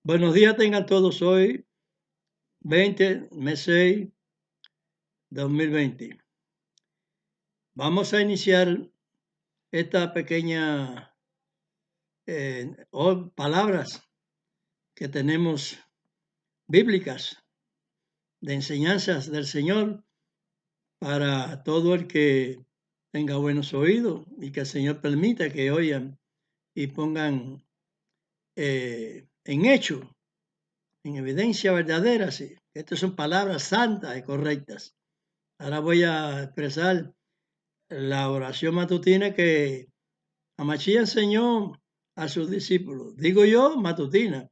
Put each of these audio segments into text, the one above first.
Buenos días tengan todos hoy, 20 mes 6, 2020. Vamos a iniciar esta pequeña palabras que tenemos bíblicas de enseñanzas del Señor para todo el que tenga buenos oídos y que el Señor permita que oigan y pongan en hecho, en evidencia verdadera, sí. Estas son palabras santas y correctas. Ahora voy a expresar la oración matutina que Amachí enseñó a sus discípulos. Digo yo matutina,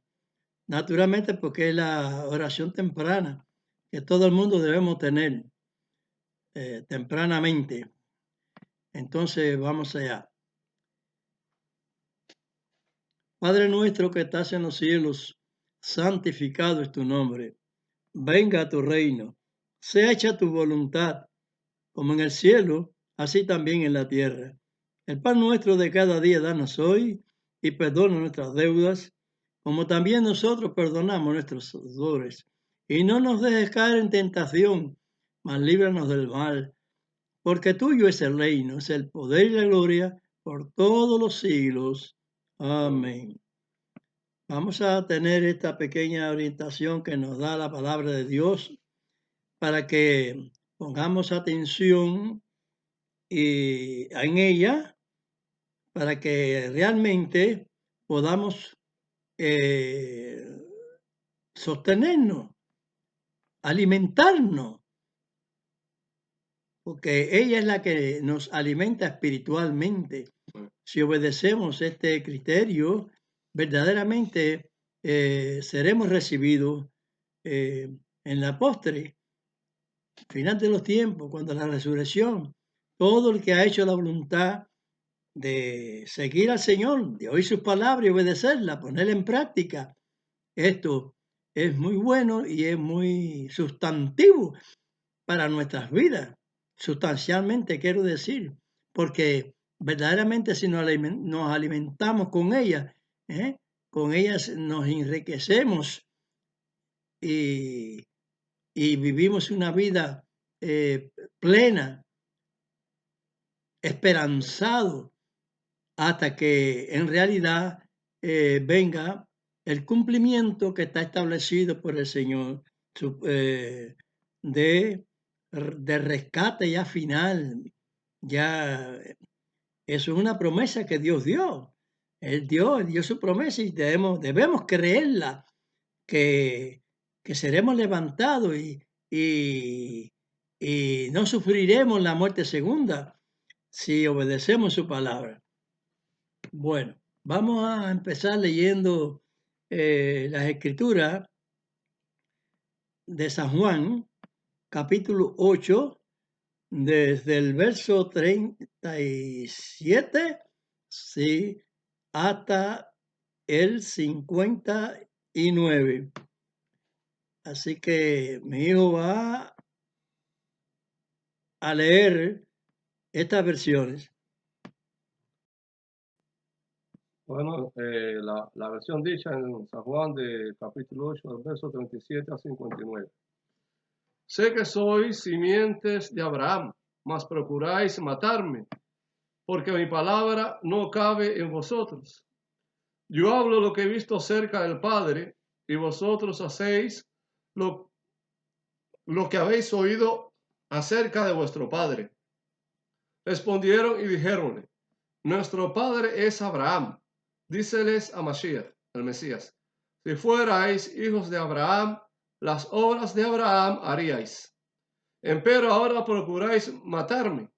naturalmente porque es la oración temprana que todo el mundo debemos tener tempranamente. Entonces vamos allá. Padre nuestro que estás en los cielos, santificado es tu nombre. Venga a tu reino. Sea hecha tu voluntad, como en el cielo, así también en la tierra. El pan nuestro de cada día danos hoy y perdona nuestras deudas, como también nosotros perdonamos a nuestros deudores. Y no nos dejes caer en tentación, mas líbranos del mal, porque tuyo es el reino, es el poder y la gloria por todos los siglos. Amén. Vamos a tener esta pequeña orientación que nos da la palabra de Dios para que pongamos atención en ella, para que realmente podamos sostenernos, alimentarnos, porque ella es la que nos alimenta espiritualmente. Si obedecemos este criterio, verdaderamente seremos recibidos en la postre, final de los tiempos, cuando la resurrección, todo el que ha hecho la voluntad de seguir al Señor, de oír sus palabras y obedecerla, ponerla en práctica, esto es muy bueno y es muy sustantivo para nuestras vidas, sustancialmente quiero decir, porque verdaderamente si nos alimentamos con ellas nos enriquecemos y, y vivimos una vida plena, esperanzado, hasta que en realidad venga el cumplimiento que está establecido por el Señor de, de rescate ya final. Ya eso es una promesa que Dios dio. Él dio su promesa y debemos creerla, que, que seremos levantados y no sufriremos la muerte segunda si obedecemos su palabra. Bueno, vamos a empezar leyendo las escrituras de San Juan, capítulo 8, desde el verso 37, sí, hasta el 59. Así que mi hijo va a leer estas versiones. Bueno, la versión dicha en San Juan de capítulo 8, verso 37 a 59. Sé que sois simientes de Abraham, mas procuráis matarme, porque mi palabra no cabe en vosotros. Yo hablo lo que he visto cerca del Padre, y vosotros hacéis lo que habéis oído acerca de vuestro Padre. Respondieron y dijéronle, nuestro Padre es Abraham. Díceles a Mashiach, el Mesías, si fuerais hijos de Abraham, las obras de Abraham haríais. Empero ahora procuráis matarme,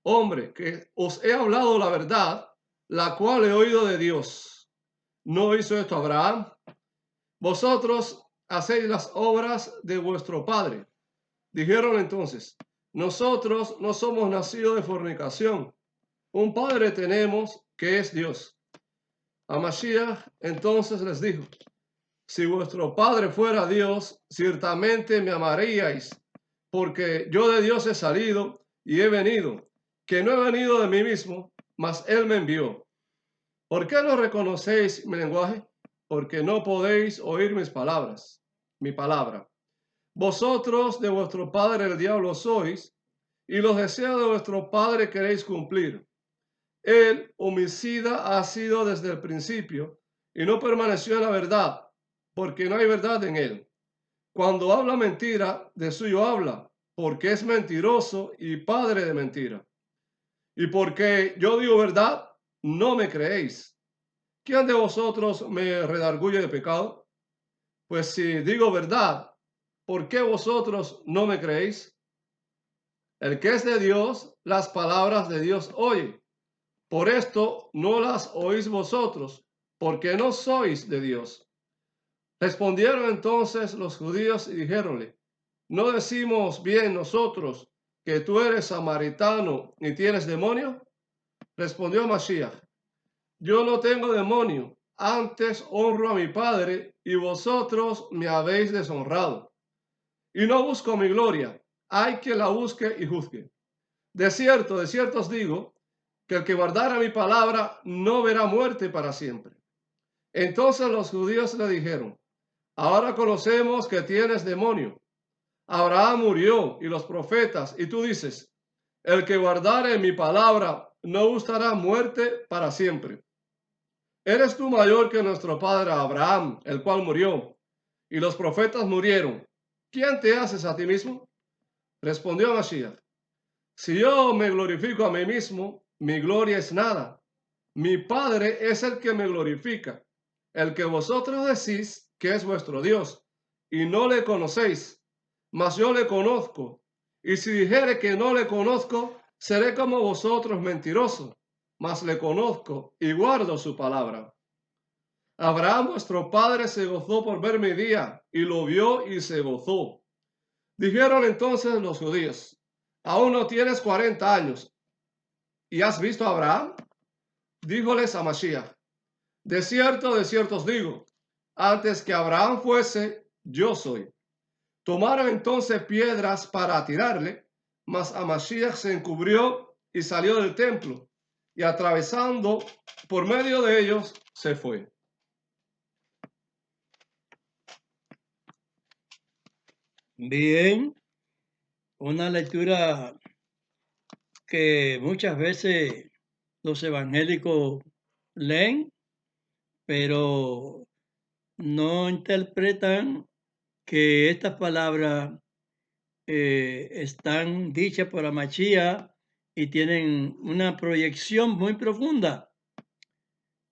hombre, que os he hablado la verdad, la cual he oído de Dios. ¿No hizo esto Abraham? Vosotros hacéis las obras de vuestro padre. Dijeron entonces, nosotros no somos nacidos de fornicación. Un padre tenemos que es Dios. A Mashiach entonces les dijo, si vuestro padre fuera Dios, ciertamente me amaríais, porque yo de Dios he salido y he venido, que no he venido de mí mismo, mas Él me envió. ¿Por qué no reconocéis mi lenguaje? porque no podéis oír mi palabra. Vosotros de vuestro padre el diablo sois, y los deseos de vuestro padre queréis cumplir. Él, homicida, ha sido desde el principio, y no permaneció en la verdad, porque no hay verdad en él. Cuando habla mentira, de suyo habla, porque es mentiroso y padre de mentira. Y porque yo digo verdad, no me creéis. ¿Quién de vosotros me redarguye de pecado? Pues si digo verdad, ¿por qué vosotros no me creéis? El que es de Dios, las palabras de Dios oye. Por esto no las oís vosotros, porque no sois de Dios. Respondieron entonces los judíos y dijéronle, ¿no decimos bien nosotros que tú eres samaritano y tienes demonio? Respondió Mashiach, yo no tengo demonio, antes honro a mi Padre y vosotros me habéis deshonrado. Y no busco mi gloria, hay quien la busque y juzgue. De cierto os digo, que el que guardara mi palabra no verá muerte para siempre. Entonces los judíos le dijeron, ahora conocemos que tienes demonio. Abraham murió y los profetas, y tú dices, el que guardare mi palabra no gustará muerte para siempre. ¿Eres tú mayor que nuestro padre Abraham, el cual murió, y los profetas murieron? ¿Quién te haces a ti mismo? Respondió Mashiach, si yo me glorifico a mí mismo, mi gloria es nada. Mi Padre es el que me glorifica, el que vosotros decís que es vuestro Dios, y no le conocéis, mas yo le conozco. Y si dijere que no le conozco, seré como vosotros mentiroso, mas le conozco y guardo su palabra. Abraham vuestro padre se gozó por ver mi día, y lo vio y se gozó. Dijeron entonces los judíos, aún no tienes 40 años, ¿y has visto a Abraham? Díjoles a Mashiach, de cierto os digo, antes que Abraham fuese, yo soy. Tomaron entonces piedras para tirarle, mas a Mashiach se encubrió y salió del templo, y atravesando por medio de ellos, se fue. Bien, una lectura que muchas veces los evangélicos leen, pero no interpretan que estas palabras están dichas por Amachía y tienen una proyección muy profunda.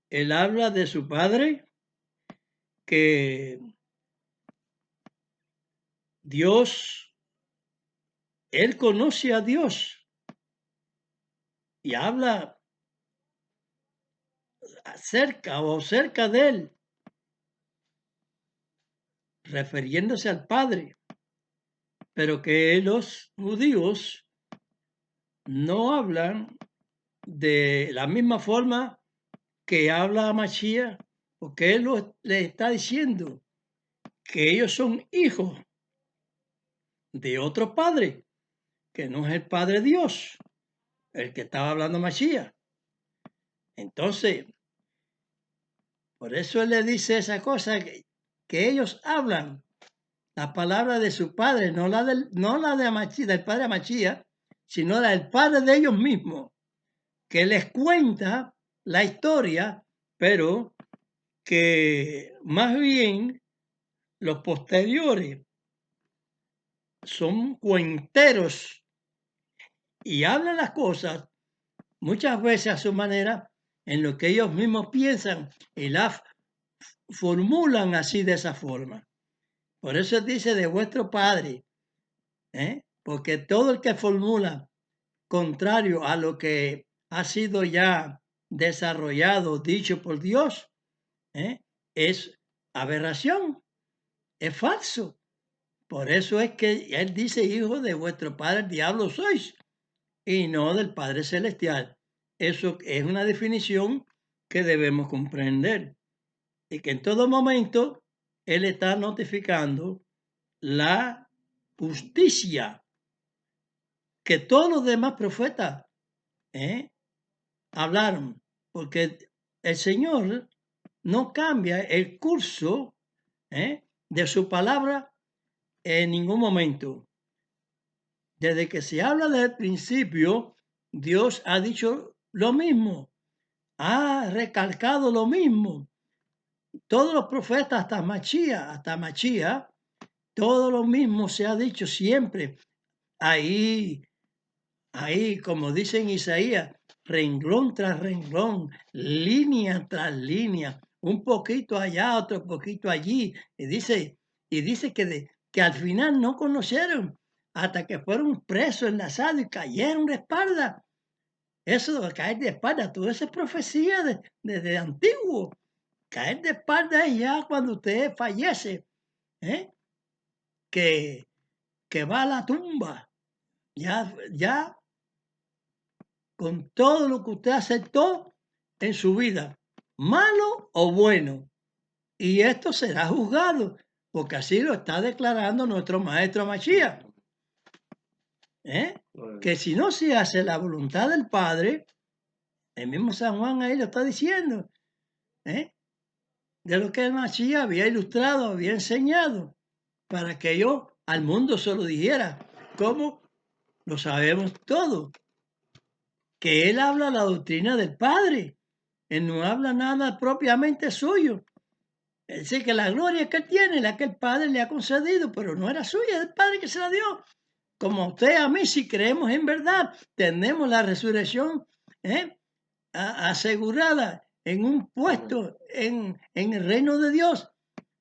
Él habla de su padre, que Dios, él conoce a Dios y habla cerca de él, refiriéndose al Padre, pero que los judíos no hablan de la misma forma que habla Mashiach, porque él le está diciendo que ellos son hijos de otro padre, que no es el Padre Dios, el que estaba hablando Mashiach. Entonces, por eso él le dice esa cosa, que ellos hablan la palabra de su padre, no la de Amachía, del padre Amachía, sino la del padre de ellos mismos, que les cuenta la historia, pero que más bien los posteriores son cuenteros y hablan las cosas muchas veces a su manera, en lo que ellos mismos piensan y las formulan así de esa forma. Por eso dice de vuestro Padre, porque todo el que formula contrario a lo que ha sido ya desarrollado, dicho por Dios, es aberración, es falso. Por eso es que él dice, hijo de vuestro padre el diablo sois, y no del Padre Celestial. Eso es una definición que debemos comprender. Y que en todo momento él está notificando la justicia que todos los demás profetas hablaron. Porque el Señor no cambia el curso de su palabra en ningún momento. Desde que se habla del principio, Dios ha dicho lo mismo, ha recalcado lo mismo. Todos los profetas, hasta Machía, todo lo mismo se ha dicho siempre. Ahí, como dice en Isaías, renglón tras renglón, línea tras línea, un poquito allá, otro poquito allí. Y dice que al final no conocieron hasta que fueron presos, enlazados y cayeron de espalda. Eso de caer de espalda, toda esa profecía desde antiguo. Caer de espalda es ya cuando usted fallece, ¿eh? que va a la tumba, ya con todo lo que usted aceptó en su vida, malo o bueno. Y esto será juzgado, porque así lo está declarando nuestro maestro Mashiach. Que si no se hace la voluntad del Padre, el mismo San Juan ahí lo está diciendo, de lo que el Mashiach había ilustrado, había enseñado, para que yo al mundo se lo dijera, como lo sabemos todo, que él habla la doctrina del Padre, él no habla nada propiamente suyo. Él dice que la gloria que él tiene, la que el Padre le ha concedido, pero no era suya, es el Padre que se la dio. Como usted a mí, si creemos en verdad, tenemos la resurrección asegurada en un puesto en el reino de Dios.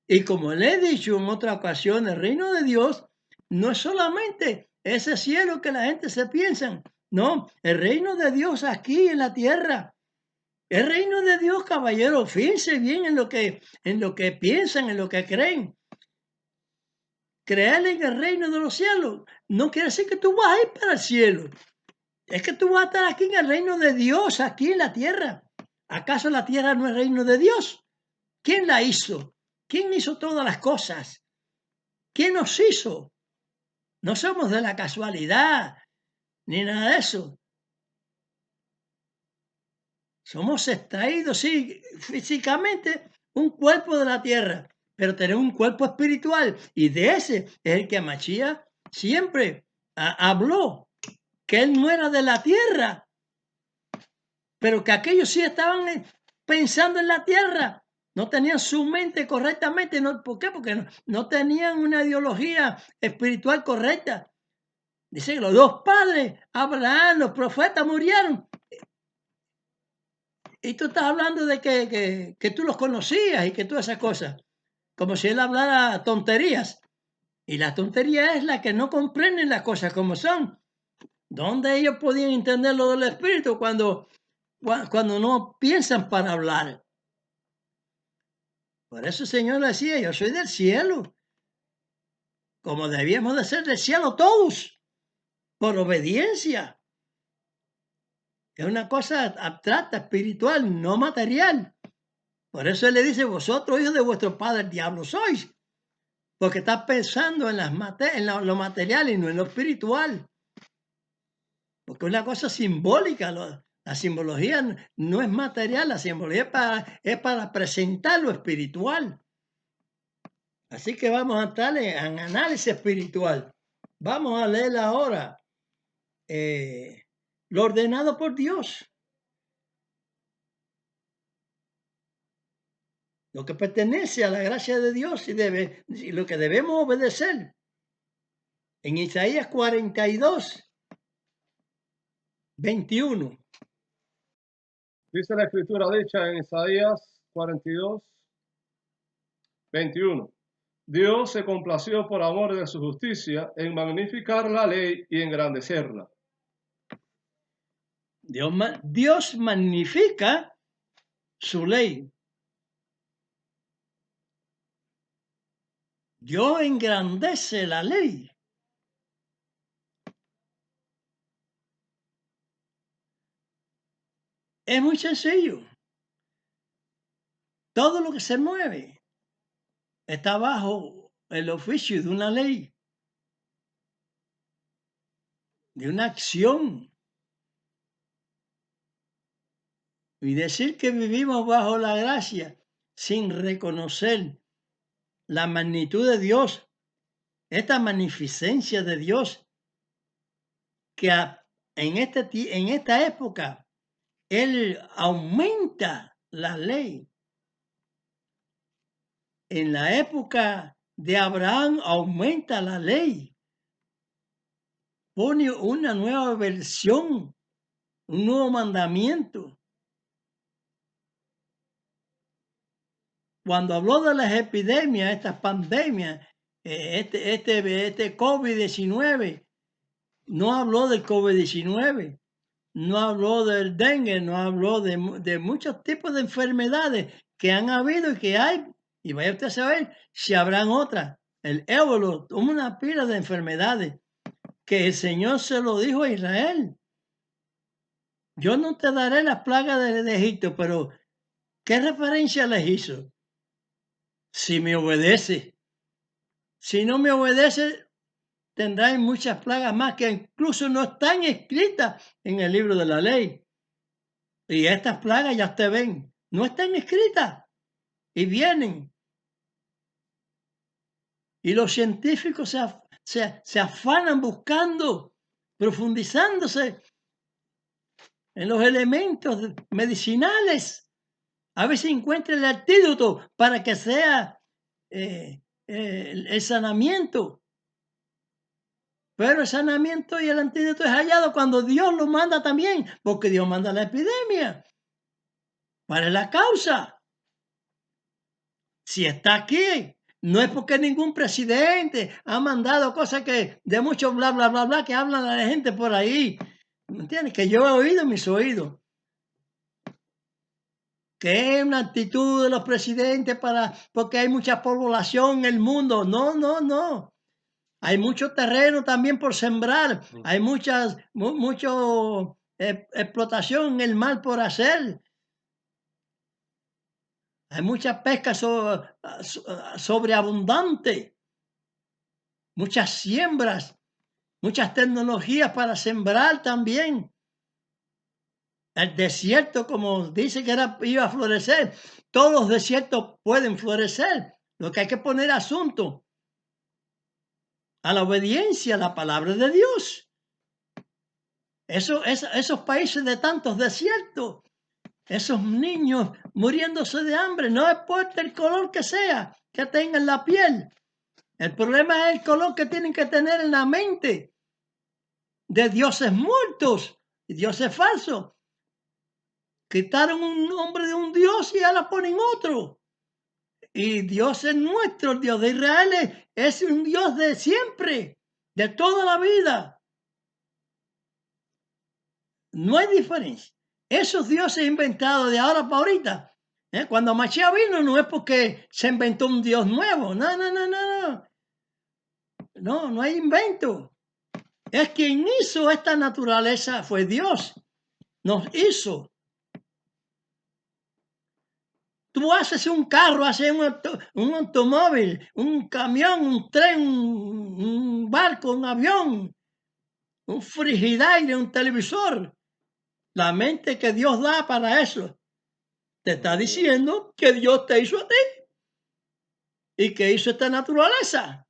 Y como le he dicho en otra ocasión, el reino de Dios no es solamente ese cielo que la gente se piensa, no, el reino de Dios aquí en la tierra. El reino de Dios, caballero, fíjense bien en lo que piensan, en lo que creen. Creer en el reino de los cielos no quiere decir que tú vas a ir para el cielo. Es que tú vas a estar aquí en el reino de Dios, aquí en la tierra. ¿Acaso la tierra no es reino de Dios? ¿Quién la hizo? ¿Quién hizo todas las cosas? ¿Quién nos hizo? No somos de la casualidad, ni nada de eso. Somos extraídos, sí, físicamente, un cuerpo de la tierra, pero tenemos un cuerpo espiritual. Y de ese es el que Mashiach siempre habló, que él no era de la tierra, pero que aquellos sí estaban pensando en la tierra. No tenían su mente correctamente. ¿Por qué? Porque no tenían una ideología espiritual correcta. Dice que los dos padres, Abraham, los profetas murieron. Y tú estás hablando de que tú los conocías y que todas esas cosas. Como si él hablara tonterías. Y la tontería es la que no comprenden las cosas como son. ¿Dónde ellos podían entender lo del Espíritu cuando no piensan para hablar? Por eso el Señor decía, yo soy del cielo. Como debíamos de ser del cielo todos. Por obediencia. Es una cosa abstracta, espiritual, no material. Por eso él le dice, vosotros hijos de vuestro padre el diablo sois. Porque estás pensando en lo material y no en lo espiritual. Porque es una cosa simbólica. La simbología no es material, la simbología es para presentar lo espiritual. Así que vamos a estar en análisis espiritual. Vamos a leer ahora lo ordenado por Dios. Lo que pertenece a la gracia de Dios y lo que debemos obedecer. En Isaías 42, 21. Dice la escritura dicha en Isaías 42, 21. Dios se complació por amor de su justicia en magnificar la ley y engrandecerla. Dios magnifica su ley. Dios engrandece la ley. Es muy sencillo. Todo lo que se mueve está bajo el oficio de una ley, de una acción. Y decir que vivimos bajo la gracia sin reconocer la magnitud de Dios, esta magnificencia de Dios, que en esta época Él aumenta la ley. En la época de Abraham aumenta la ley, pone una nueva versión, un nuevo mandamiento. Cuando habló de las epidemias, estas pandemias, este COVID-19, no habló del COVID-19, no habló del dengue, no habló de muchos tipos de enfermedades que han habido y que hay, y vaya usted a saber si habrán otras. El ébola, una pila de enfermedades que el Señor se lo dijo a Israel. Yo no te daré las plagas de Egipto, pero ¿qué referencia les hizo? Si me obedece. Si no me obedece, tendrán muchas plagas más que incluso no están escritas en el libro de la ley. Y estas plagas, ya ustedes ven, no están escritas y vienen. Y los científicos se afanan buscando, profundizándose en los elementos medicinales. A ver si encuentra el antídoto para que sea el sanamiento. Pero el sanamiento y el antídoto es hallado cuando Dios lo manda también, porque Dios manda la epidemia. ¿Cuál es la causa? Si está aquí, no es porque ningún presidente ha mandado cosas que de mucho bla, bla, bla, bla, que hablan a la gente por ahí. ¿Me entiendes? Que yo he oído en mis oídos. Que es una actitud de los presidentes porque hay mucha población en el mundo. No, no, no. Hay mucho terreno también por sembrar. Hay mucha explotación en el mar por hacer. Hay mucha pesca sobreabundante. Muchas siembras. Muchas tecnologías para sembrar también. El desierto, como dice que iba a florecer, todos los desiertos pueden florecer. Lo que hay que poner asunto a la obediencia a la palabra de Dios. Esos países de tantos desiertos, esos niños muriéndose de hambre, no importa el color que sea, que tengan la piel. El problema es el color que tienen que tener en la mente de dioses muertos y dioses falsos. Quitaron un nombre de un Dios y ahora ponen otro. Y Dios es nuestro, el Dios de Israel es un Dios de siempre, de toda la vida. No hay diferencia. Esos dioses inventados de ahora para ahorita, cuando Mashiach vino, no es porque se inventó un Dios nuevo. No, no, no, no, no. No, no hay invento. Es quien hizo esta naturaleza, fue Dios. Nos hizo. Tú haces un carro, haces un automóvil, un camión, un tren, un barco, un avión, un frigidaire, un televisor. La mente que Dios da para eso te está diciendo que Dios te hizo a ti y que hizo esta naturaleza.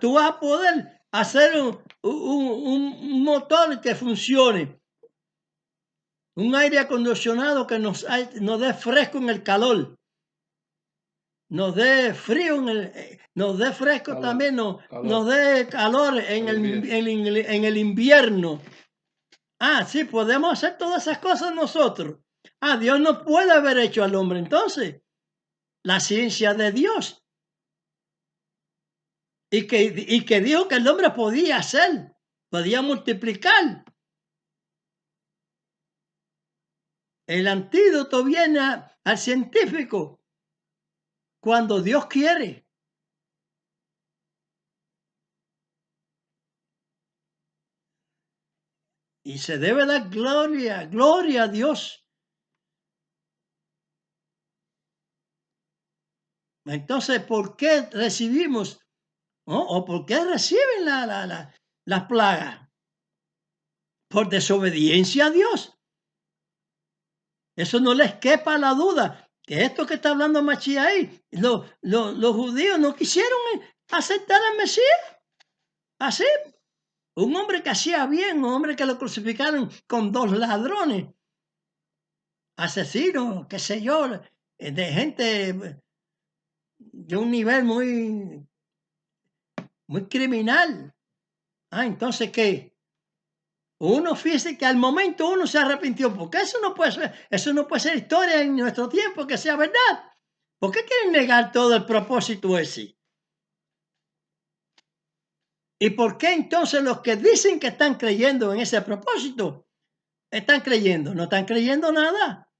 Tú vas a poder hacer un motor que funcione, un aire acondicionado que nos dé fresco en el calor, nos dé frío nos dé fresco calor, también, nos dé calor en el invierno. Sí, podemos hacer todas esas cosas nosotros. Dios no puede haber hecho al hombre entonces. La ciencia de Dios. Y que dijo que el hombre podía hacer, podía multiplicar. El antídoto viene al científico cuando Dios quiere. Y se debe dar gloria a Dios. Entonces, ¿por qué recibimos o por qué reciben las plagas? Por desobediencia a Dios. Eso no les quepa la duda. que esto que está hablando Mashiach ahí, los judíos no quisieron aceptar al Mesías. Así, un hombre que hacía bien, un hombre que lo crucificaron con 2 ladrones, asesinos, qué sé yo, de gente de un nivel muy criminal. Entonces, ¿qué? Uno, fíjese que al momento uno se arrepintió, porque eso no puede ser historia en nuestro tiempo que sea verdad. ¿Por qué quieren negar todo el propósito ese? ¿Y por qué entonces los que dicen que están creyendo en ese propósito están creyendo? No están creyendo nada.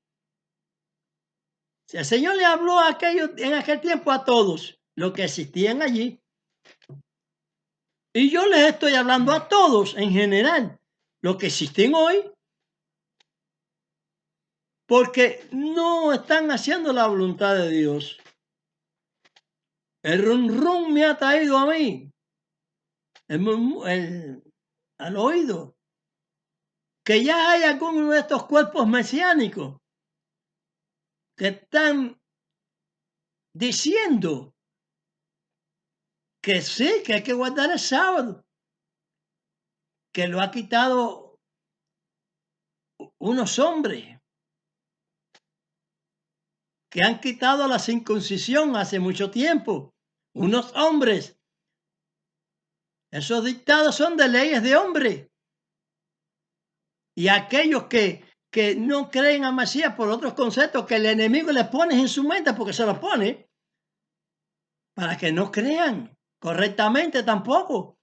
Si el Señor le habló en aquel tiempo a todos los que existían allí, y yo les estoy hablando a todos en general, los que existen hoy, porque no están haciendo la voluntad de Dios. El rum me ha traído a mí, al oído, que ya hay algunos de estos cuerpos mesiánicos que están diciendo que sí, que hay que guardar el sábado, que lo ha quitado unos hombres que han quitado la circuncisión hace mucho tiempo, unos hombres. Esos dictados son de leyes de hombre. Y aquellos que no creen a Mesías por otros conceptos que el enemigo les pone en su mente, porque se los pone, para que no crean correctamente tampoco.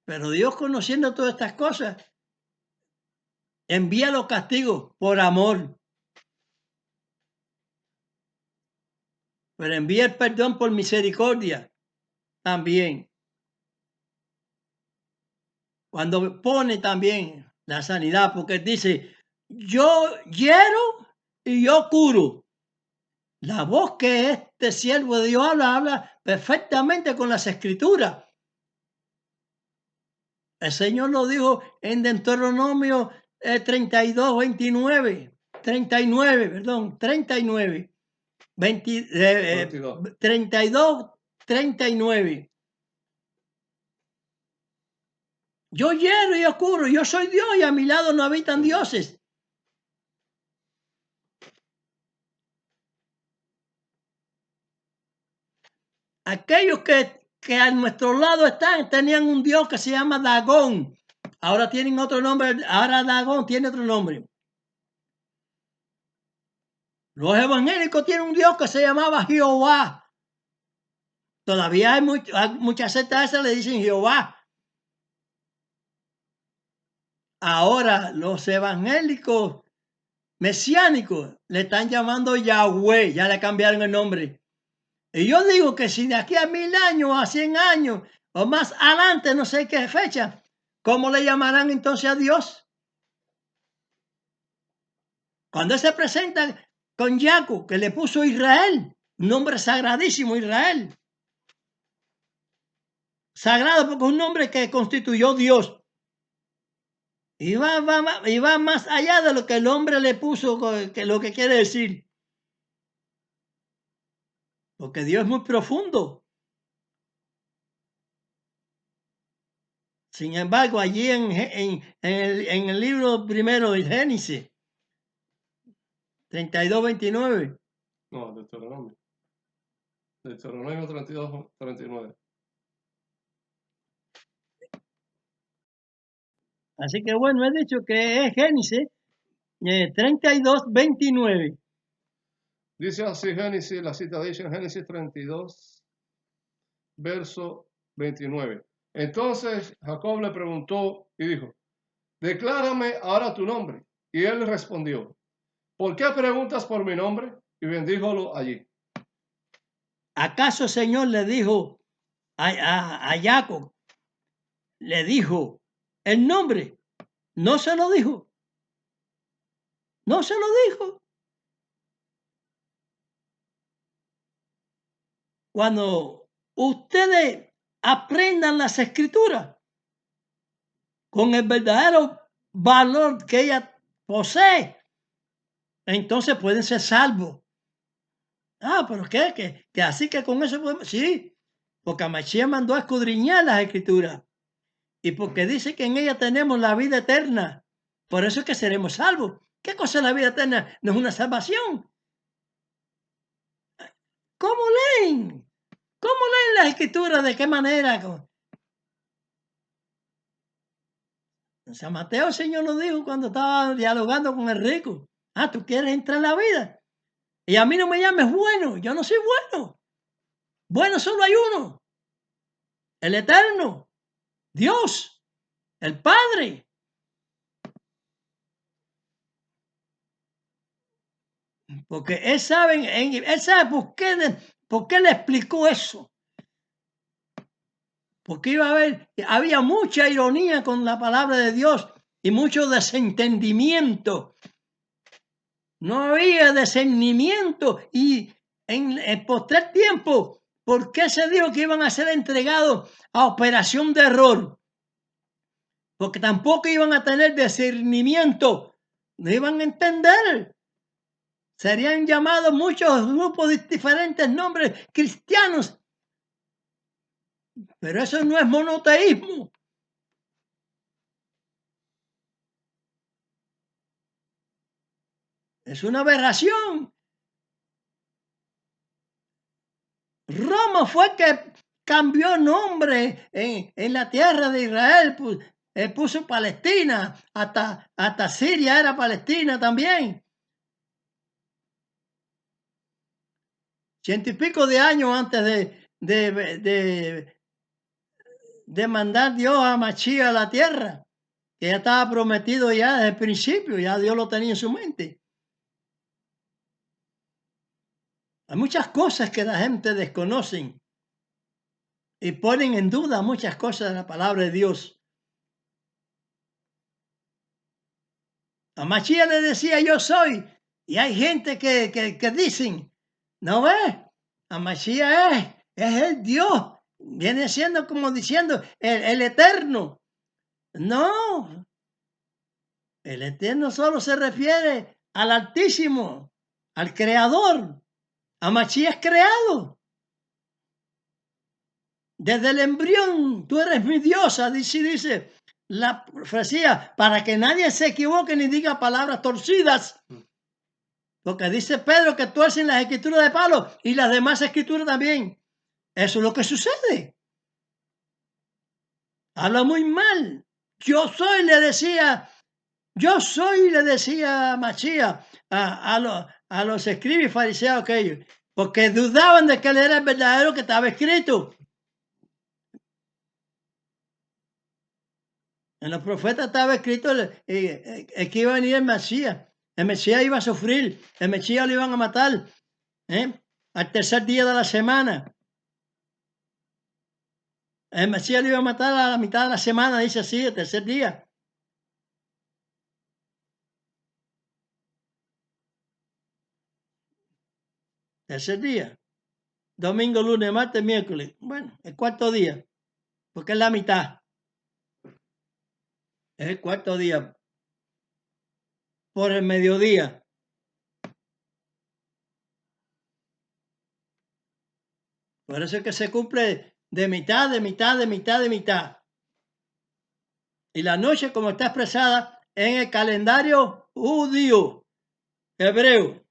Pero Dios, conociendo todas estas cosas, envía los castigos por amor. Pero envía el perdón por misericordia también. Cuando pone también la sanidad, porque dice, yo hiero y yo curo. La voz que este siervo de Dios habla perfectamente con las escrituras. El Señor lo dijo en Deuteronomio 32, 29, 39, perdón, 39, 32, 39. Yo hiero y oscuro, yo soy Dios y a mi lado no habitan dioses. Aquellos que a nuestro lado tenían un dios que se llama Dagón. Ahora tienen otro nombre, ahora Dagón tiene otro nombre. Los evangélicos tienen un dios que se llamaba Jehová. Todavía hay muchas sectas le dicen Jehová. Ahora los evangélicos mesiánicos le están llamando Yahweh, ya le cambiaron el nombre. Y yo digo que si de aquí a 1000 años, a 100 años o más adelante, no sé qué fecha, ¿cómo le llamarán entonces a Dios? Cuando se presenta con Jacob, que le puso Israel, un nombre sagradísimo, Israel. Sagrado porque es un nombre que constituyó Dios. Y va más allá de lo que el hombre le puso, que lo que quiere decir. Porque Dios es muy profundo. Sin embargo, allí en el libro primero de Génesis, 32, 29. No, Deuteronomio. Deuteronomio 32, 39. Así que bueno, he dicho que es Génesis 32, 29. Dice así Génesis, la cita dice en Génesis 32, verso 29. Entonces Jacob le preguntó y dijo, declárame ahora tu nombre. Y él le respondió, ¿por qué preguntas por mi nombre? Y bendíjolo allí. ¿Acaso Señor le dijo a Jacob, le dijo el nombre? No se lo dijo. No se lo dijo. Cuando ustedes aprendan las escrituras con el verdadero valor que ella posee, entonces pueden ser salvos. ¿Pero qué? Que así que con eso podemos... Sí, porque Mashiach mandó a escudriñar las Escrituras y porque dice que en ella tenemos la vida eterna. Por eso es que seremos salvos. ¿Qué cosa es la vida eterna? No es una salvación. ¿Cómo leen? ¿Cómo leen las Escrituras? ¿De qué manera? En San Mateo el Señor nos dijo cuando estaba dialogando con el rico. ¿Tú quieres entrar en la vida? Y a mí no me llames bueno, yo no soy bueno. Bueno solo hay uno, el Eterno, Dios, el Padre. Porque él sabe por qué le explicó eso. Porque había mucha ironía con la palabra de Dios y mucho desentendimiento. No había discernimiento y en el postrer tiempo, ¿por qué se dijo que iban a ser entregados a operación de error? Porque tampoco iban a tener discernimiento, no iban a entender. Serían llamados muchos grupos de diferentes nombres cristianos, pero eso no es monoteísmo. Es una aberración. Roma fue que cambió nombre en la tierra de Israel, puso Palestina, hasta Siria era Palestina también. 100 y pico de años antes de mandar Dios a Mashiach a la tierra, que ya estaba prometido ya desde el principio, ya Dios lo tenía en su mente. Hay muchas cosas que la gente desconocen y ponen en duda muchas cosas de la palabra de Dios. A Mashiach le decía yo soy, y hay gente que dicen, ¿no ves? A Mashiach es el Dios, viene siendo como diciendo el Eterno. No, el Eterno solo se refiere al Altísimo, al Creador. A Mashiach es creado. Desde el embrión, tú eres mi diosa, dice la profecía, para que nadie se equivoque ni diga palabras torcidas. Porque dice Pedro que tuercen las escrituras de Pablo y las demás escrituras también. Eso es lo que sucede. Habla muy mal. Yo soy, le decía Mashiach a los escribas y fariseos aquellos, porque dudaban de que él era el verdadero que estaba escrito. En los profetas estaba escrito que iba a venir el Mesías. El Mesías iba a sufrir, el Mesías lo iban a matar al tercer día de la semana. El Mesías lo iba a matar a la mitad de la semana, dice así, el tercer día. Tercer día. Domingo, lunes, martes, miércoles. Bueno, el cuarto día, porque es la mitad. Es el cuarto día. Por el mediodía. Por eso es que se cumple de mitad, de mitad, de mitad, de mitad. Y la noche, como está expresada en el calendario judío, hebreo,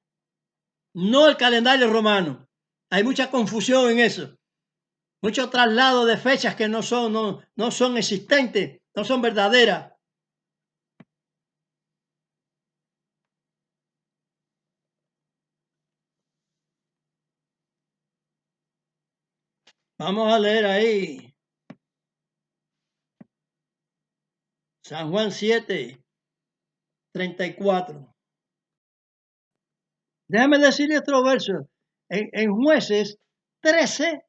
no el calendario romano. Hay mucha confusión en eso. Mucho traslado de fechas que no son existentes, no son verdaderas. Vamos a leer ahí. San Juan 7, 34. Déjame decirle otro verso. En Jueces 13,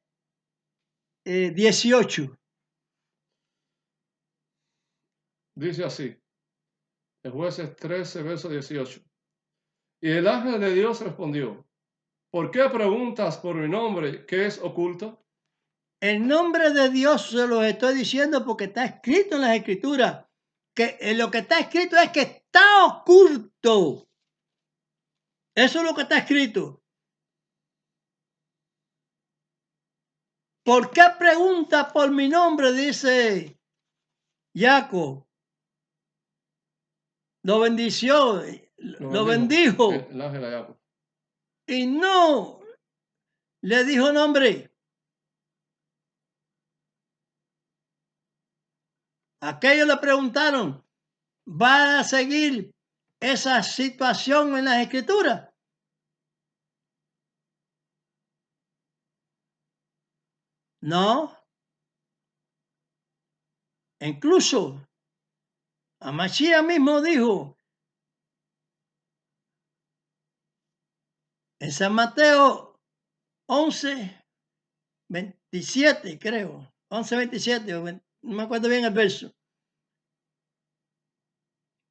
18. Dice así, en Jueces 13, verso 18. Y el ángel de Dios respondió, ¿por qué preguntas por mi nombre que es oculto? El nombre de Dios se lo estoy diciendo porque está escrito en las Escrituras. Que lo que está escrito es que está oculto. Eso es lo que está escrito. ¿Por qué pregunta por mi nombre? Dice Jacob. Lo bendició, lo bendijo. El ángel de Jacob. Y no le dijo nombre. Aquellos le preguntaron, ¿va a seguir esa situación en las escrituras? No. Incluso Amachía mismo dijo en San Mateo 11:27, creo, 11:27, no me acuerdo bien el verso,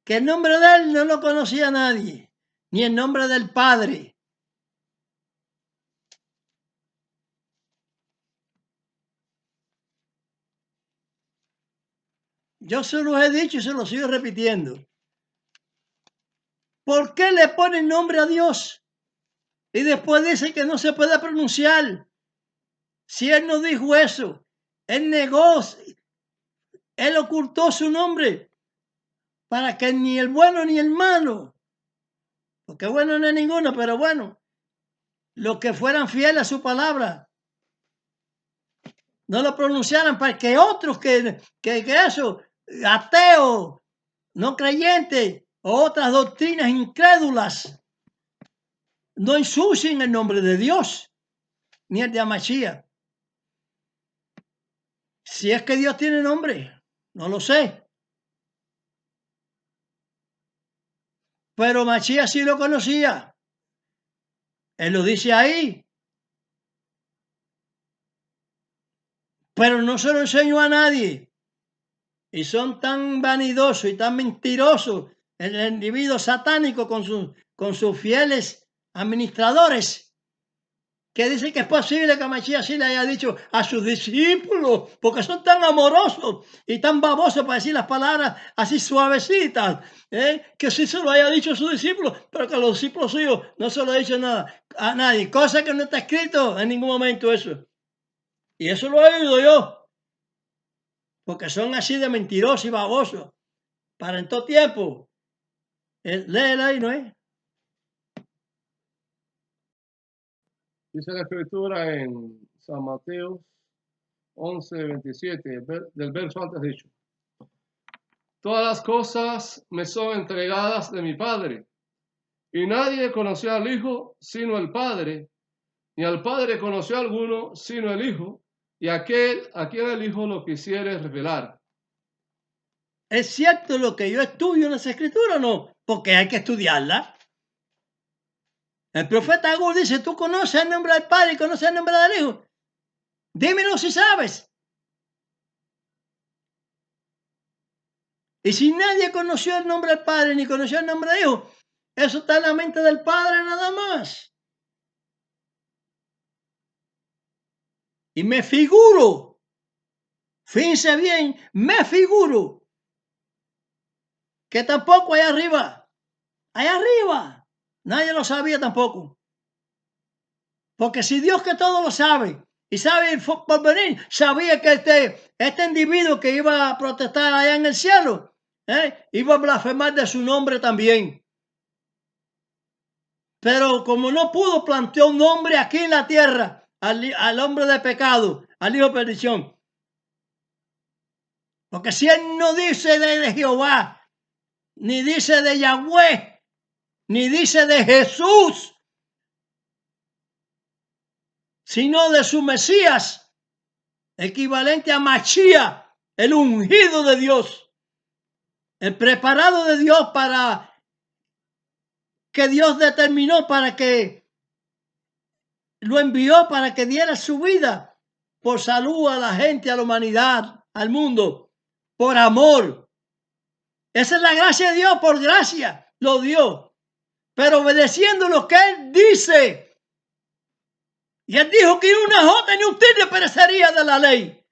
que el nombre de él no lo conocía nadie, ni el nombre del Padre. Yo se los he dicho y se los sigo repitiendo. ¿Por qué le ponen nombre a Dios? Y después dice que no se puede pronunciar. Si él no dijo eso, él negó, él ocultó su nombre para que ni el bueno ni el malo, porque bueno no es ninguno, pero bueno, los que fueran fieles a su palabra, no lo pronunciaran para que otros que eso, ateos, no creyentes o otras doctrinas incrédulas, no ensucien el nombre de Dios, ni el de Amachía. Si es que Dios tiene nombre, no lo sé. Pero Machías sí lo conocía. Él lo dice ahí. Pero no se lo enseñó a nadie. Y son tan vanidosos y tan mentirosos el individuo satánico con sus fieles administradores, que dice que es posible que Machías sí le haya dicho a sus discípulos, porque son tan amorosos y tan babosos para decir las palabras así suavecitas, que sí se lo haya dicho a sus discípulos, pero que a los discípulos suyos no se lo ha dicho nada a nadie, cosa que no está escrito en ningún momento eso. Y eso lo he oído yo, porque son así de mentirosos y babosos, para en todo tiempo. Léela ahí, ¿no es? Dice la escritura en San Mateo 11:27, del verso antes dicho. Todas las cosas me son entregadas de mi Padre, y nadie conoció al Hijo sino el Padre, ni al Padre conoció a alguno sino el Hijo, y aquel a quien el Hijo lo quisiere revelar. ¿Es cierto lo que yo estudio en las escrituras o no? Porque hay que estudiarla. El profeta Agú dice, tú conoces el nombre del Padre y conoces el nombre del Hijo. Dímelo si sabes. Y si nadie conoció el nombre del Padre ni conoció el nombre del Hijo, eso está en la mente del Padre nada más. Y me figuro, fíjense bien, me figuro que tampoco allá arriba, nadie lo sabía tampoco. Porque si Dios que todo lo sabe y sabe el porvenir, sabía que este individuo que iba a protestar allá en el cielo, iba a blasfemar de su nombre también. Pero como no pudo, planteó un nombre aquí en la tierra al hombre de pecado, al hijo de perdición. Porque si él no dice de Jehová, ni dice de Yahweh, ni dice de Jesús, sino de su Mesías, equivalente a Machía, el ungido de Dios, el preparado de Dios para que Dios determinó para que lo envió para que diera su vida por salud a la gente, a la humanidad, al mundo, por amor. Esa es la gracia de Dios, por gracia lo dio, pero obedeciendo lo que Él dice. Y Él dijo que ni una jota ni un tilde perecería de la ley.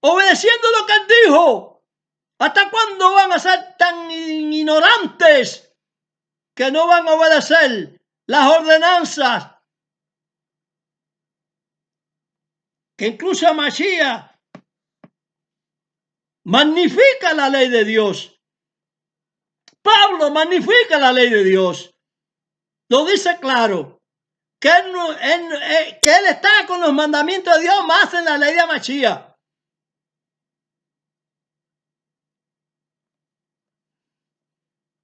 Obedeciendo lo que Él dijo. ¿Hasta cuándo van a ser tan ignorantes que no van a obedecer las ordenanzas, que incluso Mashiach magnifica la ley de Dios. Pablo magnifica la ley de Dios. Lo dice claro. Que él está con los mandamientos de Dios más en la ley de Mashiach.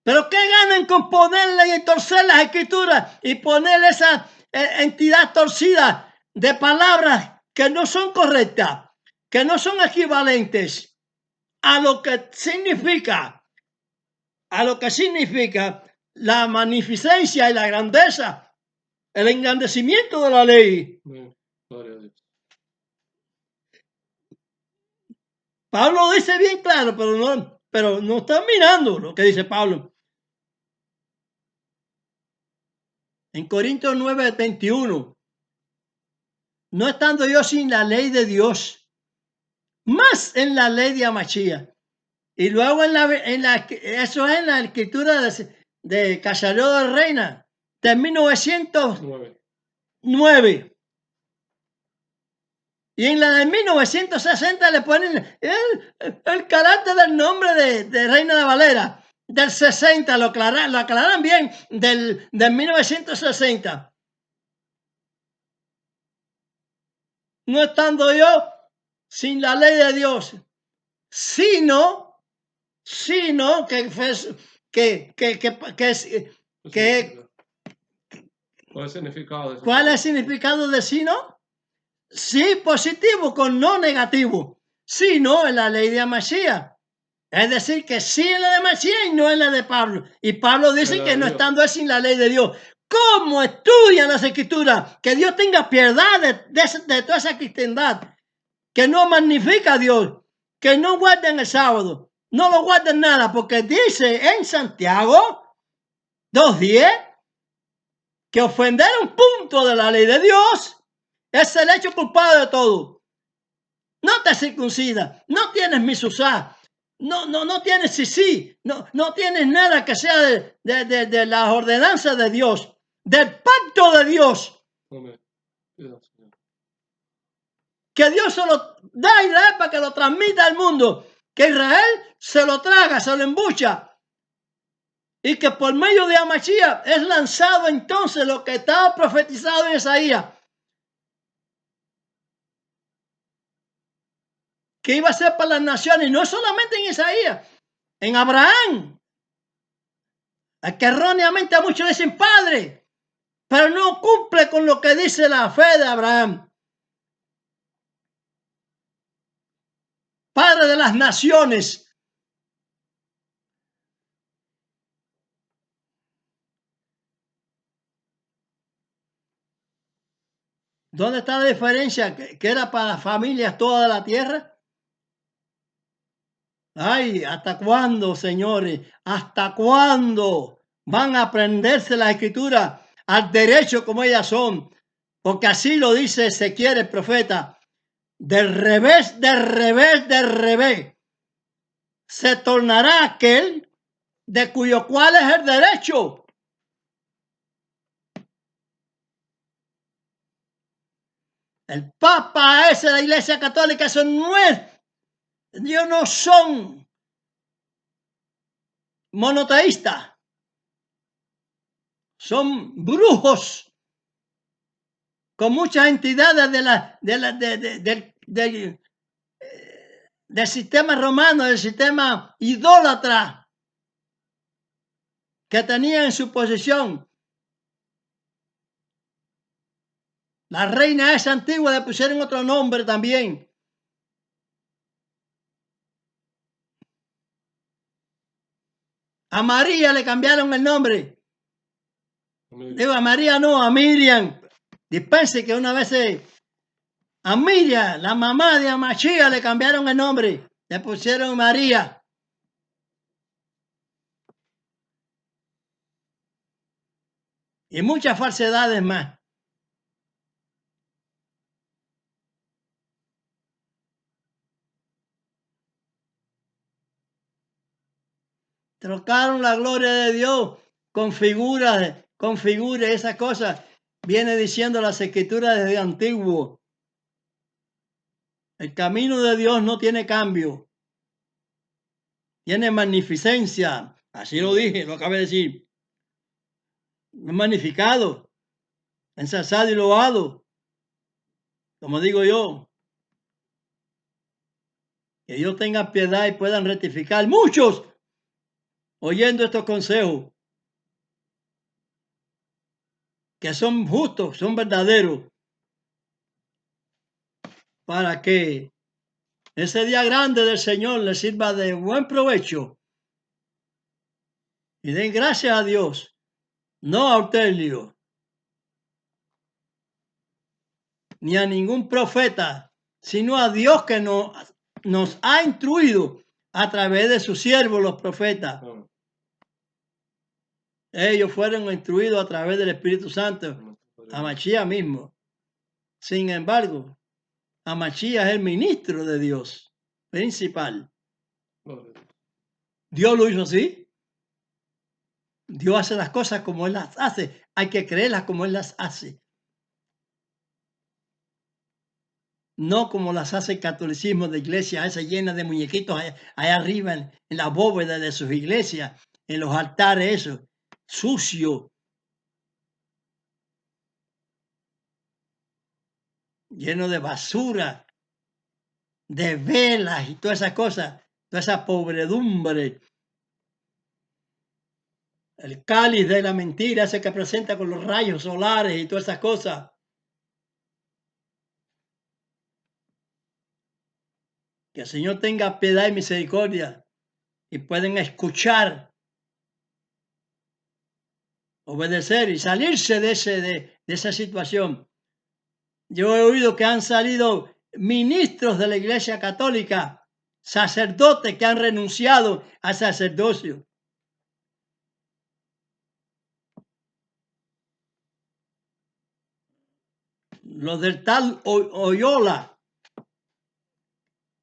Pero ¿qué ganan con ponerle y torcer las escrituras y ponerle esa entidad torcida de palabras que no son correctas, que no son equivalentes a lo que significa la magnificencia y la grandeza, el engrandecimiento de la ley? Gloria a Dios. Pablo dice bien claro, pero no están mirando lo que dice Pablo. En Corintios 9:21, no estando yo sin la ley de Dios, más en la ley de Amachía. Y luego eso es en la escritura de Casareo de Reina, de 1909. Y en la de 1960 le ponen el carácter del nombre de Reina de Valera. Del 60, lo aclaran bien, del 1960. No estando yo sin la ley de Dios, sino que ¿Cuál es el significado de eso? ¿Cuál es el significado de sino? Sí, positivo con no negativo. Sino en la ley de Mashiach. Es decir, que sí en la de Mashiach y no en la de Pablo. Y Pablo dice que no estando él sin la ley de Dios. ¿Cómo estudian las escrituras? Que Dios tenga piedad de toda esa cristiandad. Que no magnifica a Dios. Que no guarden el sábado. No lo guarden nada. Porque dice en Santiago 2:10 que ofender un punto de la ley de Dios es el hecho culpable de todo. No te circuncidas. No tienes misusá. No tienes sí, no tienes nada que sea de las ordenanzas de Dios, del pacto de Dios. Amén. Que Dios se lo da a Israel para que lo transmita al mundo. Que Israel se lo traga, se lo embucha. Y que por medio de Amachía es lanzado entonces lo que estaba profetizado en Isaías. Que iba a ser para las naciones, no solamente en Isaías, en Abraham. Que erróneamente a muchos dicen padre, pero no cumple con lo que dice la fe de Abraham. Padre de las naciones. ¿Dónde está la diferencia? ¿Que era para las familias toda la tierra? Ay, ¿hasta cuándo, señores? ¿Hasta cuándo van a aprenderse la escritura al derecho como ellas son? Porque así lo dice Ezequiel el profeta. Del revés, del revés, del revés. Se tornará aquel de cuyo cual es el derecho. El Papa ese de la Iglesia Católica, eso no es. Ellos no son monoteístas. Son brujos con muchas entidades del sistema romano, del sistema idólatra que tenía en su posesión. La reina esa antigua le pusieron otro nombre también. A María le cambiaron el nombre. Digo, a María no, a Miriam. Dispense que una vez a Miriam, la mamá de Amachía, le cambiaron el nombre. Le pusieron María. Y muchas falsedades más. Trocaron la gloria de Dios configure esas cosas. Viene diciendo las escrituras desde antiguo. El camino de Dios no tiene cambio. Tiene magnificencia. Así lo dije, lo acabé de decir. Es magnificado, ensalzado y loado. Como digo yo. Que Dios tenga piedad y puedan rectificar muchos oyendo estos consejos. Que son justos, son verdaderos. Para que ese día grande del Señor les sirva de buen provecho. Y den gracias a Dios, no a Ortelio, ni a ningún profeta, sino a Dios que nos ha instruido a través de sus siervos, los profetas. Ellos fueron instruidos a través del Espíritu Santo, a Mashiach mismo. Sin embargo, a Mashiach es el ministro de Dios, principal. Dios lo hizo así. Dios hace las cosas como Él las hace. Hay que creerlas como Él las hace. No como las hace el catolicismo de iglesia, esa llena de muñequitos allá arriba en la bóveda de sus iglesias, en los altares, eso, sucio. Lleno de basura, de velas y todas esas cosas, toda esa pobredumbre. El cáliz de la mentira, ese que presenta con los rayos solares y todas esas cosas. Que el Señor tenga piedad y misericordia y pueden escuchar, obedecer y salirse de esa situación. Yo he oído que han salido ministros de la Iglesia Católica, sacerdotes que han renunciado al sacerdocio. Los del tal Oyola,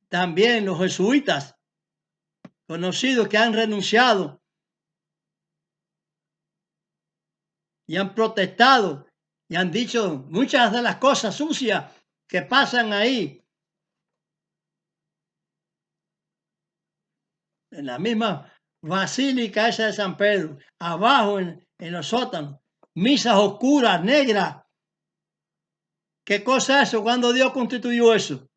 también los jesuitas, conocidos que han renunciado y han protestado y han dicho muchas de las cosas sucias que pasan ahí. En la misma basílica esa de San Pedro, abajo en los sótanos, misas oscuras, negras. ¿Qué cosa es eso? ¿Cuándo Dios constituyó eso?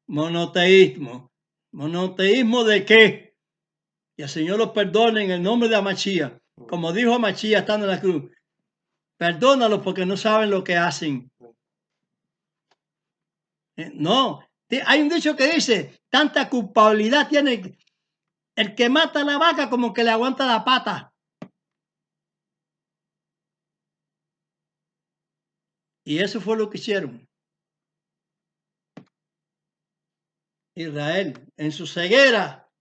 Monoteísmo. ¿Monoteísmo de qué? Y el Señor los perdone en el nombre de Amachía. Como dijo Amachía estando en la cruz. Perdónalos porque no saben lo que hacen. No. Hay un dicho que dice, tanta culpabilidad tiene el que mata a la vaca como que le aguanta la pata. Y eso fue lo que hicieron. Israel, en su ceguera.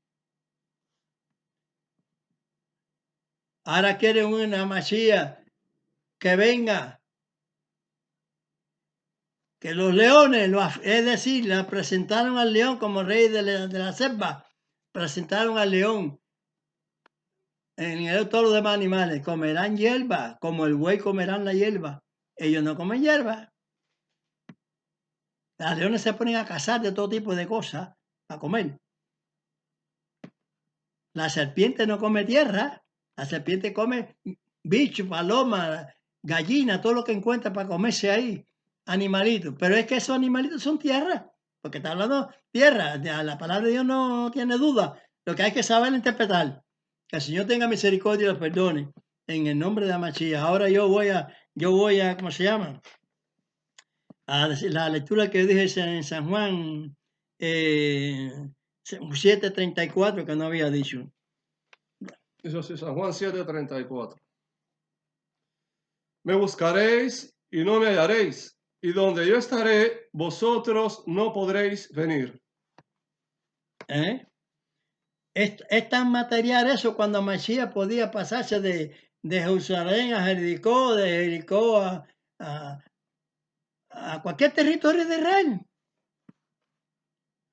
Ahora quieren una Mashiach que venga. Que los leones, es decir, la presentaron al león como rey de la selva. Presentaron al león. En todos los demás animales comerán hierba, como el buey comerán la hierba. Ellos no comen hierba. Los leones se ponen a cazar de todo tipo de cosas a comer. La serpiente no come tierra. La serpiente come bicho, paloma, gallina, todo lo que encuentra para comerse ahí. Animalitos. Pero es que esos animalitos son tierra. Porque está hablando tierra. La palabra de Dios no tiene duda. Lo que hay que saber interpretar. Que el Señor tenga misericordia y los perdone. En el nombre de Amachía. Ahora yo voy a, ¿cómo se llama? A decir, la lectura que dije en San Juan 7:34 que no había dicho. Eso sí, San Juan 7:34. Me buscaréis y no me hallaréis, y donde yo estaré, vosotros no podréis venir. Es tan material eso cuando Mashiach podía pasarse de Jerusalén a Jericó, de Jericó a cualquier territorio de Israel.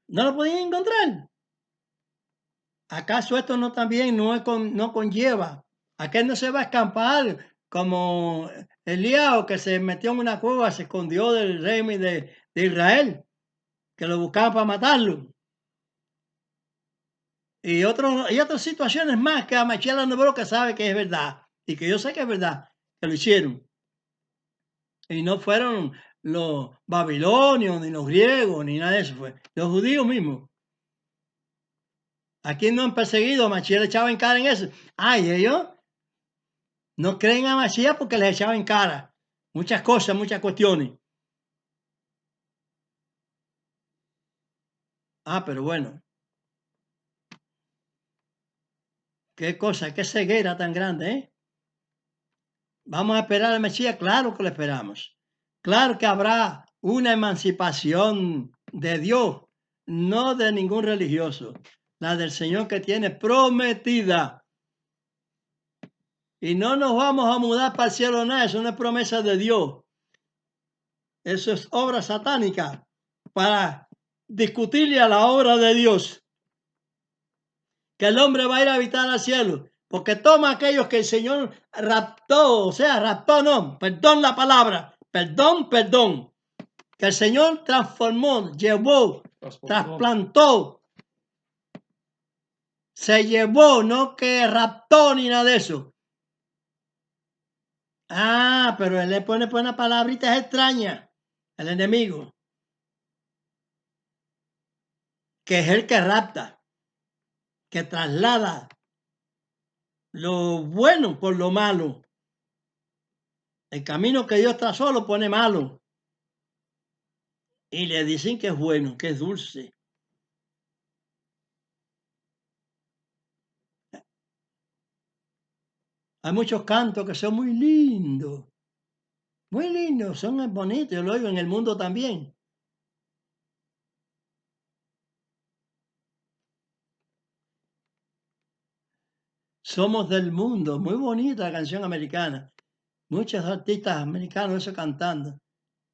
No lo podían encontrar. ¿Acaso esto no también no conlleva a que no se va a escapar como Elías que se metió en una cueva, se escondió del rey de Israel, que lo buscaba para matarlo? Y otras situaciones más que Amachiel Novelo que sabe que es verdad y que yo sé que es verdad, que lo hicieron. Y no fueron los babilonios, ni los griegos, ni nada de eso, fue los judíos mismos. ¿A quién no han perseguido? Machiel echaba en cara en eso. Ay, ellos no creen a Mashiach porque les echaba en cara muchas cosas, muchas cuestiones. Pero bueno, qué cosa, qué ceguera tan grande, ¿eh? ¿Vamos a esperar al Mesías? Claro que lo esperamos. Claro que habrá una emancipación de Dios, no de ningún religioso, la del Señor que tiene prometida. Y no nos vamos a mudar para el cielo, nada, eso no es promesa de Dios. Eso es obra satánica para discutirle a la obra de Dios. Que el hombre va a ir a habitar al cielo, porque toma aquellos que el Señor raptó, o sea, raptó no, perdón la palabra, perdón, que el Señor transformó, llevó, trasplantó, se llevó, no que raptó ni nada de eso. Pero él le pone una palabrita extraña, el enemigo, que es el que rapta, que traslada lo bueno por lo malo. El camino que Dios trazó lo pone malo. Y le dicen que es bueno, que es dulce. Hay muchos cantos que son muy lindos, son bonitos, yo lo oigo en el mundo también. Somos del mundo, muy bonita la canción americana. Muchos artistas americanos eso cantando.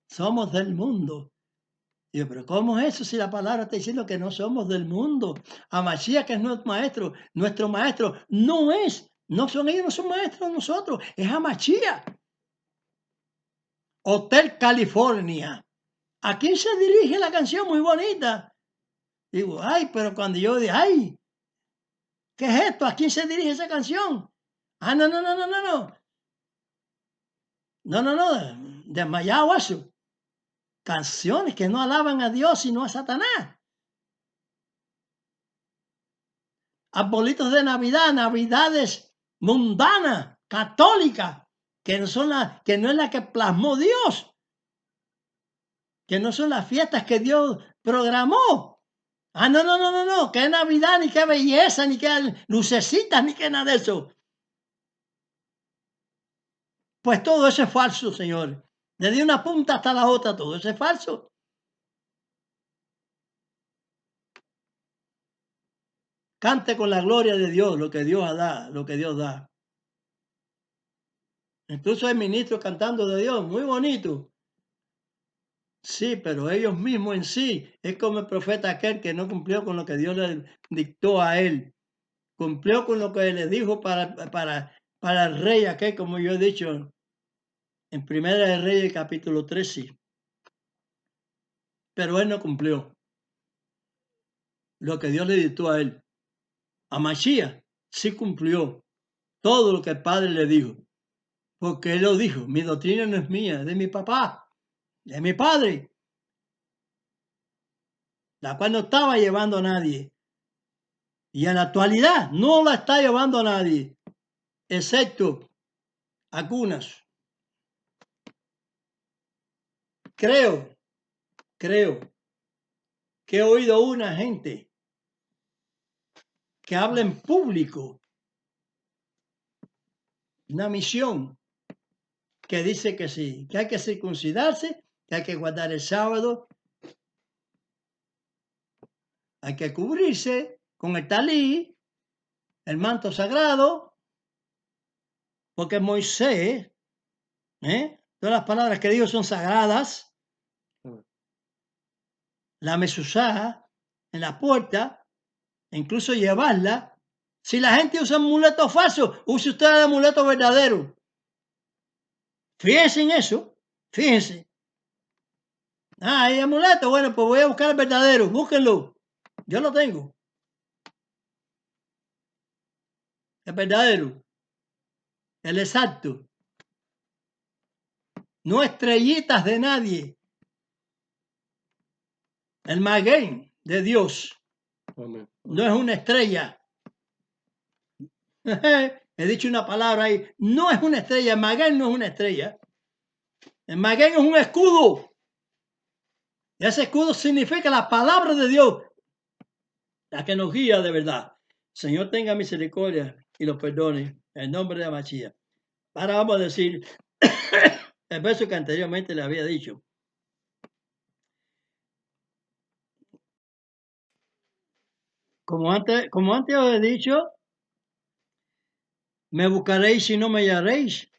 Somos del mundo. Digo, pero ¿cómo es eso si la palabra está diciendo que no somos del mundo? A Mashiach, que es nuestro maestro, no son ellos, no son maestros nosotros, es a Mashiach. Hotel California. ¿A quién se dirige la canción? Muy bonita. Digo, pero cuando yo digo, ¿qué es esto? ¿A quién se dirige esa canción? No. No, desmayado eso. Canciones que no alaban a Dios sino a Satanás. Arbolitos de Navidad, Navidades mundanas, católicas, que no es la que plasmó Dios, que no son las fiestas que Dios programó. No, que Navidad, ni qué belleza, ni qué lucecitas, ni qué nada de eso. Pues todo eso es falso, señores. Desde una punta hasta la otra, todo eso es falso. Cante con la gloria de Dios, lo que Dios da. Incluso hay ministros cantando de Dios, muy bonito. Sí, pero ellos mismos en sí, es como el profeta aquel que no cumplió con lo que Dios le dictó a él. Cumplió con lo que le dijo para el rey aquel, como yo he dicho en Primera de Reyes, capítulo 3, sí. Pero él no cumplió lo que Dios le dictó a él. A Mashiach sí cumplió todo lo que el Padre le dijo. Porque él lo dijo, mi doctrina no es mía, es de mi papá, de mi padre, la cual no estaba llevando a nadie. Y en la actualidad no la está llevando a nadie, excepto algunas. Creo que he oído una gente que habla en público, una misión, que dice que sí, que hay que circuncidarse, que hay que guardar el sábado, hay que cubrirse con el talí, el manto sagrado, porque Moisés, todas las palabras que dijo son sagradas, la mesuzá en la puerta, incluso llevarla. Si la gente usa amuletos falsos, use usted el amuleto verdadero. Fíjense en eso, fíjense. Hay amuleto, bueno, pues voy a buscar el verdadero, búsquenlo. Yo lo tengo. El verdadero, el exacto. No estrellitas de nadie. El Maguén de Dios. Amén. No es una estrella. He dicho una palabra ahí. No es una estrella. El Maguén no es una estrella. El Maguén es un escudo. Y ese escudo significa la palabra de Dios, la que nos guía de verdad. Señor tenga misericordia y los perdone en nombre de Machía. Ahora vamos a decir el verso que anteriormente le había dicho. Como antes os he dicho, me buscaréis y no me hallaréis.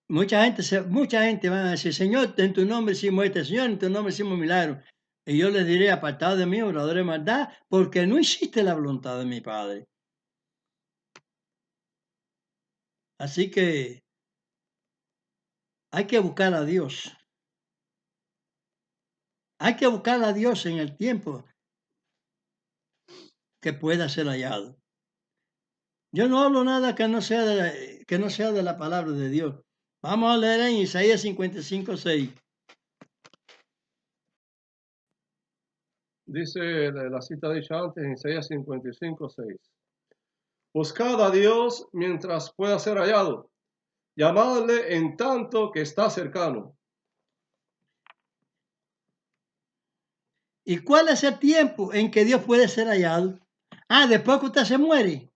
Mucha gente va a decir, Señor, en tu nombre hicimos Señor, en tu nombre hicimos milagros. Y yo les diré, apartado de mí, orador de maldad, porque no hiciste la voluntad de mi Padre. Así que hay que buscar a Dios. Hay que buscar a Dios en el tiempo que pueda ser hallado. Yo no hablo nada que no sea de la palabra de Dios. Vamos a leer en Isaías 55:6. Dice la cita dicha antes en Isaías 55:6. Buscad a Dios mientras pueda ser hallado. Llamadle en tanto que está cercano. ¿Y cuál es el tiempo en que Dios puede ser hallado? Después que usted se muere.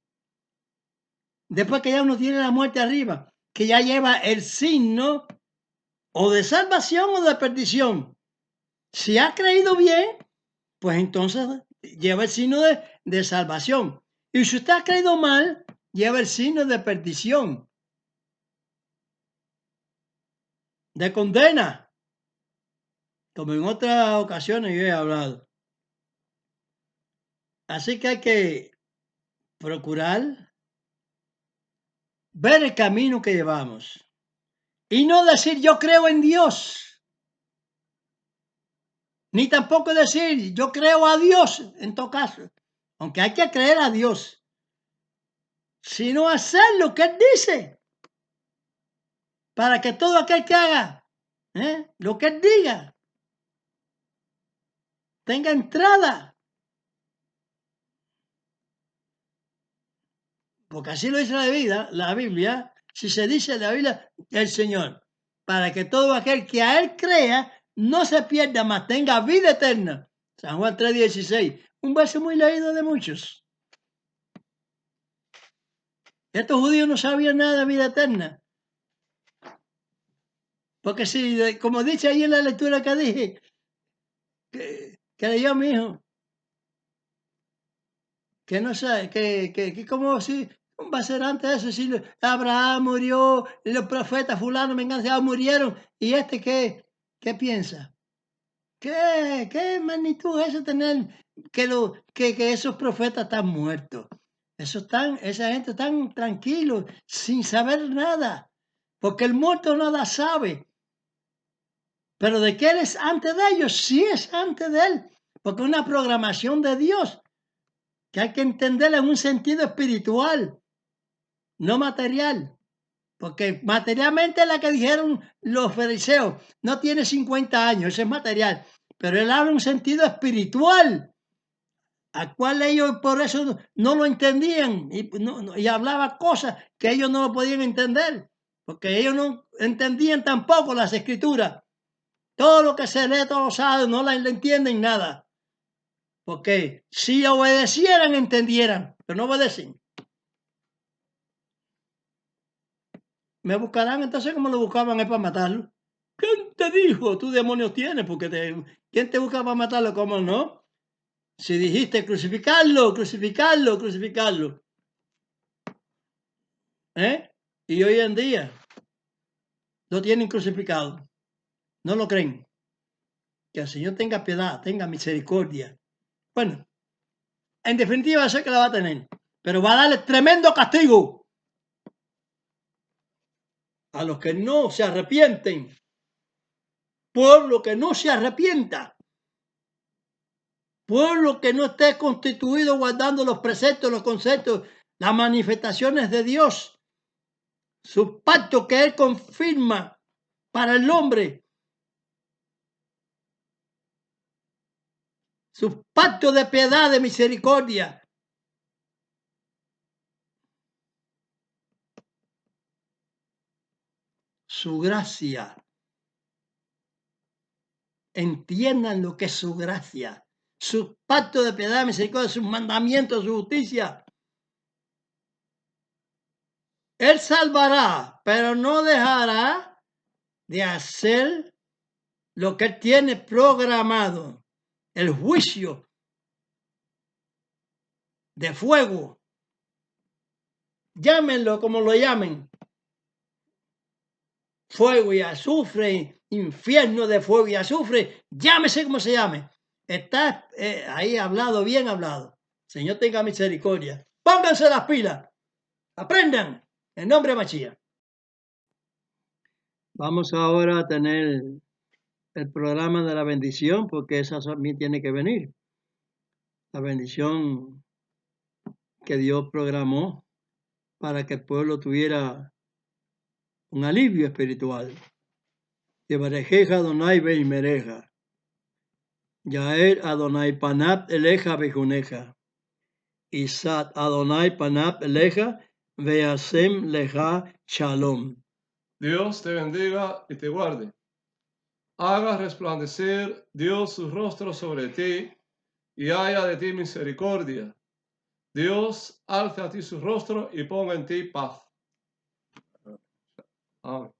Después que ya uno tiene la muerte arriba, que ya lleva el signo o de salvación o de perdición. Si ha creído bien, pues entonces lleva el signo de salvación. Y si usted ha creído mal, lleva el signo de perdición, de condena, como en otras ocasiones yo he hablado. Así que hay que procurar ver el camino que llevamos y no decir yo creo en Dios, ni tampoco decir yo creo a Dios en todo caso, aunque hay que creer a Dios, sino hacer lo que Él dice, para que todo aquel que haga lo que Él diga tenga entrada. Porque así lo dice la Biblia, si se dice en la Biblia, el Señor, para que todo aquel que a Él crea no se pierda, mas tenga vida eterna. San Juan 3:16, un verso muy leído de muchos. Estos judíos no sabían nada de vida eterna. Porque si, como dice ahí en la lectura que dije, que leyó mi hijo, que no sabe, que como si va a ser antes de eso, si Abraham murió, los profetas fulano, venganza, murieron, y ¿qué piensa? ¿Qué magnitud es eso tener que esos profetas están muertos? Esa gente tan tranquilo, sin saber nada, porque el muerto nada sabe. Pero de que Él es antes de ellos, sí es antes de Él, porque es una programación de Dios que hay que entenderla en un sentido espiritual, no material. Porque materialmente la que dijeron los fariseos no tiene 50 años, eso es material. Pero él habla en un sentido espiritual, al cual ellos por eso no lo entendían y hablaba cosas que ellos no lo podían entender, porque ellos no entendían tampoco las escrituras. Todo lo que se lee, todos lo saben, no la entienden nada. Porque si obedecieran, entendieran, pero no obedecen. Me buscarán entonces como lo buscaban es para matarlo. ¿Quién te dijo? Tú demonios tienes, ¿quién te busca para matarlo? ¿Cómo no? Si dijiste crucificarlo, crucificarlo, crucificarlo. Y hoy en día lo tienen crucificado. No lo creen. Que el Señor tenga piedad, tenga misericordia Bueno, en definitiva, sé que la va a tener, pero va a darle tremendo castigo a los que no se arrepienten. Pueblo que no se arrepienta. Pueblo que no esté constituido guardando los preceptos, los conceptos, las manifestaciones de Dios, su pacto que Él confirma para el hombre, su pacto de piedad, de misericordia. Su gracia. Entiendan lo que es su gracia, su pacto de piedad, misericordia, sus mandamientos, su justicia. Él salvará, pero no dejará de hacer lo que Él tiene programado, el juicio de fuego. Llámenlo como lo llamen. Fuego y azufre, infierno de fuego y azufre, llámese como se llame. Está ahí hablado, bien hablado. Señor tenga misericordia. Pónganse las pilas. Aprendan. En nombre de Machía. Vamos ahora a tener el programa de la bendición, porque esa también tiene que venir. La bendición que Dios programó para que el pueblo tuviera un alivio espiritual. Yevarejeja Adonai Beismereja. Yael Adonai Panab Eleja Bejuneja. Isat Adonai Panab Eleja Veasem Leja Shalom. Dios te bendiga y te guarde. Haga resplandecer Dios su rostro sobre ti y haya de ti misericordia. Dios alce a ti su rostro y ponga en ti paz. Amén.